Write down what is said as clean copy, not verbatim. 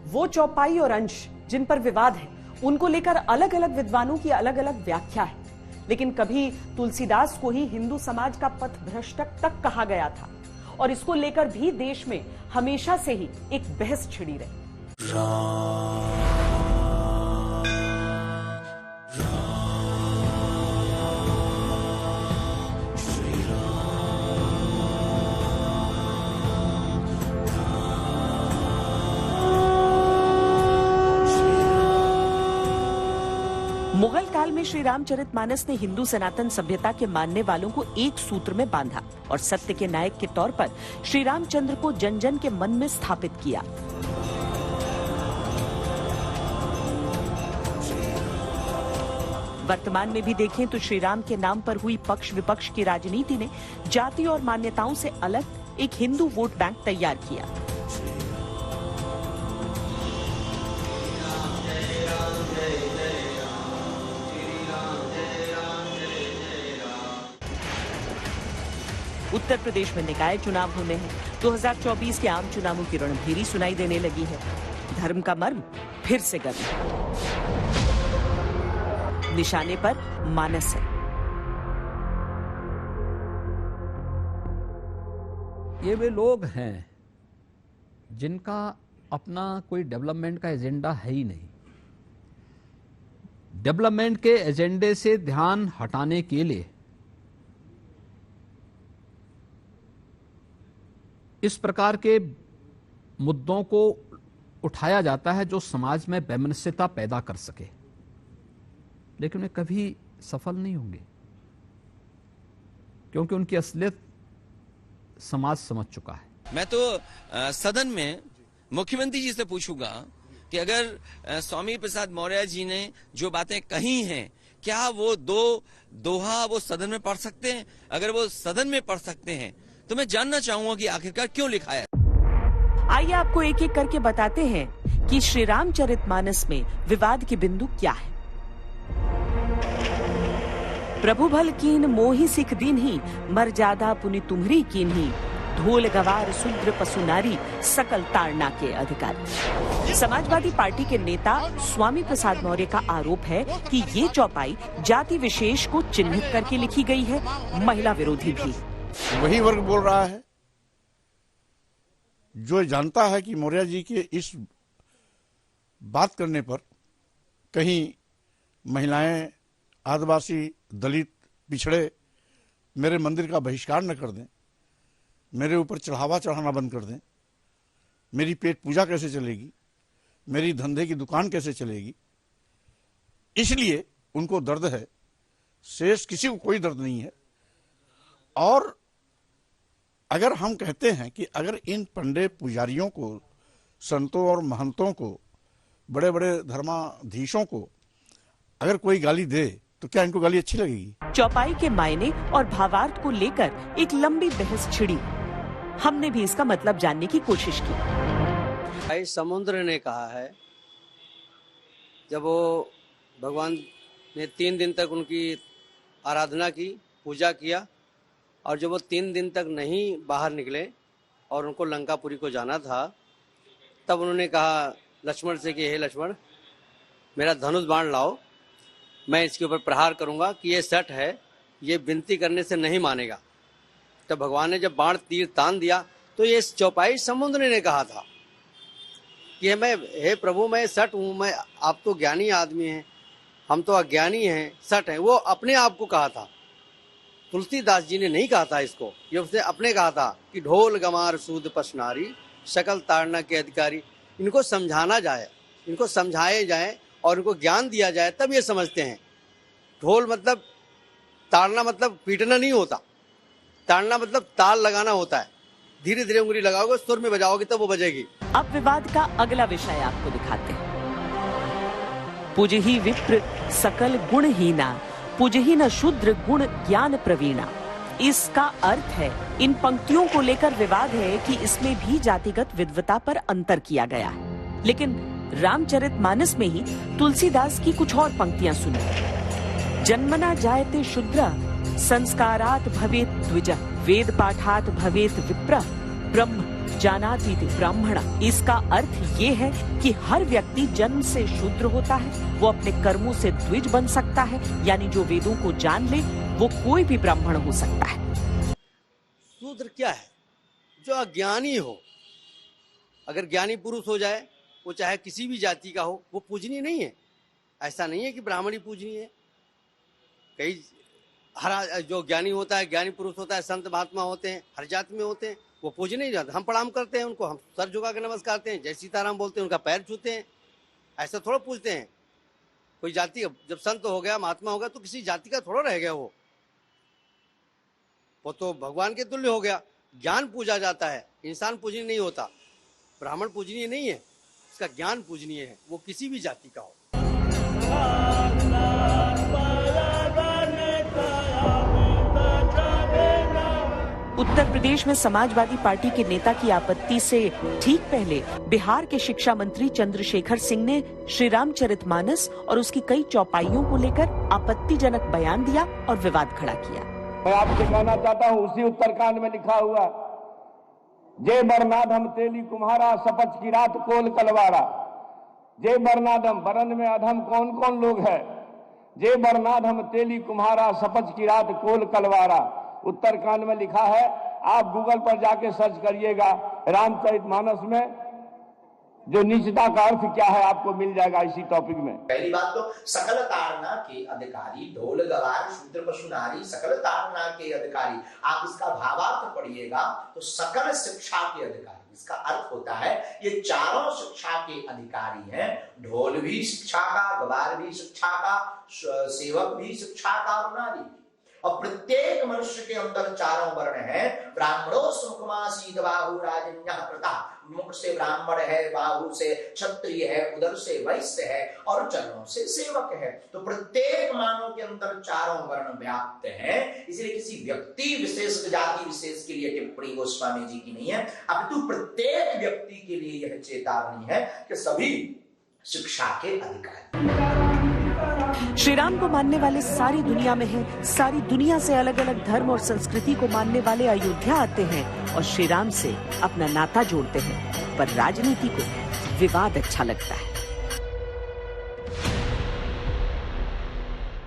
वो चौपाई और अंश जिन पर विवाद है उनको लेकर अलग अलग विद्वानों की अलग अलग व्याख्या है, लेकिन कभी तुलसीदास को ही हिंदू समाज का पथभ्रष्टक तक कहा गया था और इसको लेकर भी देश में हमेशा से ही एक बहस छिड़ी रही। मुगल काल में श्री रामचरितमानस ने हिंदू सनातन सभ्यता के मानने वालों को एक सूत्र में बांधा और सत्य के नायक के तौर पर श्री रामचंद्र को जन जन के मन में स्थापित किया। वर्तमान में भी देखें तो श्री राम के नाम पर हुई पक्ष विपक्ष की राजनीति ने जाति और मान्यताओं से अलग एक हिंदू वोट बैंक तैयार किया। उत्तर प्रदेश में निकाय चुनाव होने हैं। 2024 के आम चुनावों की रणभेरी सुनाई देने लगी है। धर्म का मर्म फिर से गर्म, निशाने पर मानस है। ये वे लोग हैं जिनका अपना कोई डेवलपमेंट का एजेंडा है ही नहीं। डेवलपमेंट के एजेंडे से ध्यान हटाने के लिए इस प्रकार के मुद्दों को उठाया जाता है जो समाज में वैमनस्यता पैदा कर सके, लेकिन वे कभी सफल नहीं होंगे क्योंकि उनकी असलियत समाज समझ चुका है। मैं तो सदन में मुख्यमंत्री जी से पूछूंगा कि अगर स्वामी प्रसाद मौर्य जी ने जो बातें कही हैं, क्या वो दोहा वो सदन में पढ़ सकते हैं? अगर वो सदन में पढ़ सकते हैं तो मैं जानना चाहूंगा कि आखिरकार क्यों लिखा है। आइए आपको एक एक करके बताते हैं कि श्री रामचरितमानस में विवाद के बिंदु क्या है। प्रभु भल कीन मोहि सिख दीन्ही, मर्यादा पुनि तुम्हरी कीन्ही, ढोल गवार शूद्र पशु नारी, सकल ताड़ना के अधिकारी। समाजवादी पार्टी के नेता स्वामी प्रसाद मौर्य का आरोप है कि ये चौपाई जाति विशेष को चिन्हित करके लिखी गई है, महिला विरोधी भी। वही वर्ग बोल रहा है जो जानता है कि मौर्य जी के इस बात करने पर कहीं महिलाएं, आदिवासी, दलित, पिछड़े मेरे मंदिर का बहिष्कार न कर दें, मेरे ऊपर चढ़ावा चढ़ाना बंद कर दें, मेरी पेट पूजा कैसे चलेगी, मेरी धंधे की दुकान कैसे चलेगी। इसलिए उनको दर्द है, शेष किसी को कोई दर्द नहीं है। और अगर हम कहते हैं कि अगर इन पंडित पुजारियों को, संतों और महंतों को, बड़े बड़े धर्माधीशों को अगर कोई गाली दे तो क्या इनको गाली अच्छी लगेगी? चौपाई के मायने और भावार्थ को लेकर एक लंबी बहस छिड़ी। हमने भी इसका मतलब जानने की कोशिश की। भाई समुद्र ने कहा है, जब वो भगवान ने 3 दिन तक उनकी आराधना की, पूजा किया, और जब वो 3 दिन तक नहीं बाहर निकले और उनको लंकापुरी को जाना था, तब उन्होंने कहा लक्ष्मण से कि हे लक्ष्मण, मेरा धनुष बाण लाओ, मैं इसके ऊपर प्रहार करूंगा कि ये सठ है, ये विनती करने से नहीं मानेगा। तब भगवान ने जब बाण तीर तान दिया तो ये चौपाई समुद्र ने कहा था कि हे प्रभु, मैं सठ हूँ, मैं, आप तो ज्ञानी आदमी हैं, हम तो अज्ञानी हैं, सठ हैं। वो अपने आप को कहा था, तुलसीदास जी ने नहीं कहा था इसको, ये उसने अपने कहा था कि ढोल गमार सूद पशनारी, सकल ताड़ना के अधिकारी। इनको समझाना जाए, इनको समझाए जाए और इनको ज्ञान दिया जाए, तब ये समझते हैं। ढोल मतलब ताड़ना मतलब पीटना नहीं होता, ताड़ना मतलब ताल लगाना होता है। धीरे धीरे उंगली लगाओगे, सुर में बजाओगे तब वो बजेगी। अब विवाद का अगला विषय आपको दिखाते हैं। पूजहि विप्र सकल गुणहीना, पूजहि न शूद्र गुण ज्ञान प्रवीणा। इसका अर्थ है, इन पंक्तियों को लेकर विवाद है कि इसमें भी जातिगत विद्वता पर अंतर किया गया है, लेकिन रामचरितमानस में ही तुलसीदास की कुछ और पंक्तियां सुनो। जन्मना जायते शूद्र, संस्कारात भवेत द्विज, वेद पाठात भवेत विप्र, ब्रह्म जानाति ब्राह्मण। इसका अर्थ ये है कि हर व्यक्ति जन्म से शूद्र होता है, वो अपने कर्मों से द्विज बन सकता है, यानी जो वेदों को जान ले वो कोई भी ब्राह्मण हो सकता है। शूद्र क्या है? जो अज्ञानी हो। अगर ज्ञानी पुरुष हो जाए, वो चाहे किसी भी जाति का हो, वो पूजनीय नहीं है। ऐसा नहीं है कि ब्राह्मण ही पूजनीय है। कई हर जो ज्ञानी होता है, ज्ञानी पुरुष होता है, संत महात्मा होते हैं, हर जाति में होते हैं, वो पूजनीय नहीं जाते। हम प्रणाम करते हैं उनको, हम सर झुका के नमस्कार करते हैं, जय सीताराम बोलते हैं, उनका पैर छूते हैं, ऐसा थोड़ा पूजते हैं। कोई जाति जब संत हो गया, महात्मा हो गया, तो किसी जाति का थोड़ा रह गया वो तो भगवान के तुल्य हो गया। ज्ञान पूजा जाता है, इंसान पूजनीय नहीं होता। ब्राह्मण पूजनीय नहीं है, इसका ज्ञान पूजनीय है, वो किसी भी जाति का हो। उत्तर प्रदेश में समाजवादी पार्टी के नेता की आपत्ति से ठीक पहले बिहार के शिक्षा मंत्री चंद्रशेखर सिंह ने श्री रामचरितमानस और उसकी कई चौपाइयों को लेकर आपत्तिजनक बयान दिया और विवाद खड़ा किया। मैं आपसे कहना चाहता हूँ, उसी उत्तरकांड में लिखा हुआ, जय बरनाधम तेली कुम्हारा सपच की रात कोल कलवारा। जय बरनाधम, बरन में अधम कौन कौन लोग है? जय बरनाधम तेली कुम्हारा सपच की रात कोल कलवारा। उत्तरकांड में लिखा है, आप गूगल पर जाके सर्च करिएगा, रामचरितमानस में जो नीचता का अर्थ क्या है आपको मिल जाएगा इसी टॉपिक में। पहली बात तो सकल ताड़ना के अधिकारी, ढोल गवार शूद्र पशु नारी सकल ताड़ना के अधिकारी, आप इसका भावार्थ पढ़िएगा तो सकल शिक्षा के अधिकारी, इसका अर्थ होता है ये चारों शिक्षा के अधिकारी हैं। ढोल भी शिक्षा का, गवार भी शिक्षा का, सेवक भी शिक्षा का और नारी भी। और प्रत्येक मनुष्य के अंदर चारों वर्ण है। ब्राह्मणों मुखमासीत बाहु राजन्यः प्रता, मुख से ब्राह्मण है, बाहु से क्षत्रिय है, उदर से वैश्य है और चरणों से सेवक है। तो प्रत्येक मानव के अंदर चारों वर्ण व्याप्त हैं। इसलिए किसी व्यक्ति विशेष, जाति विशेष के लिए टिप्पणी गोस्वामी जी की नहीं है, अपितु प्रत्येक व्यक्ति के लिए यह चेतावनी है कि सभी शिक्षा के अधिकारी। श्री राम को मानने वाले सारी दुनिया में हैं। सारी दुनिया से अलग अलग धर्म और संस्कृति को मानने वाले अयोध्या आते हैं और श्री राम से अपना नाता जोड़ते हैं। पर राजनीति को विवाद अच्छा लगता है।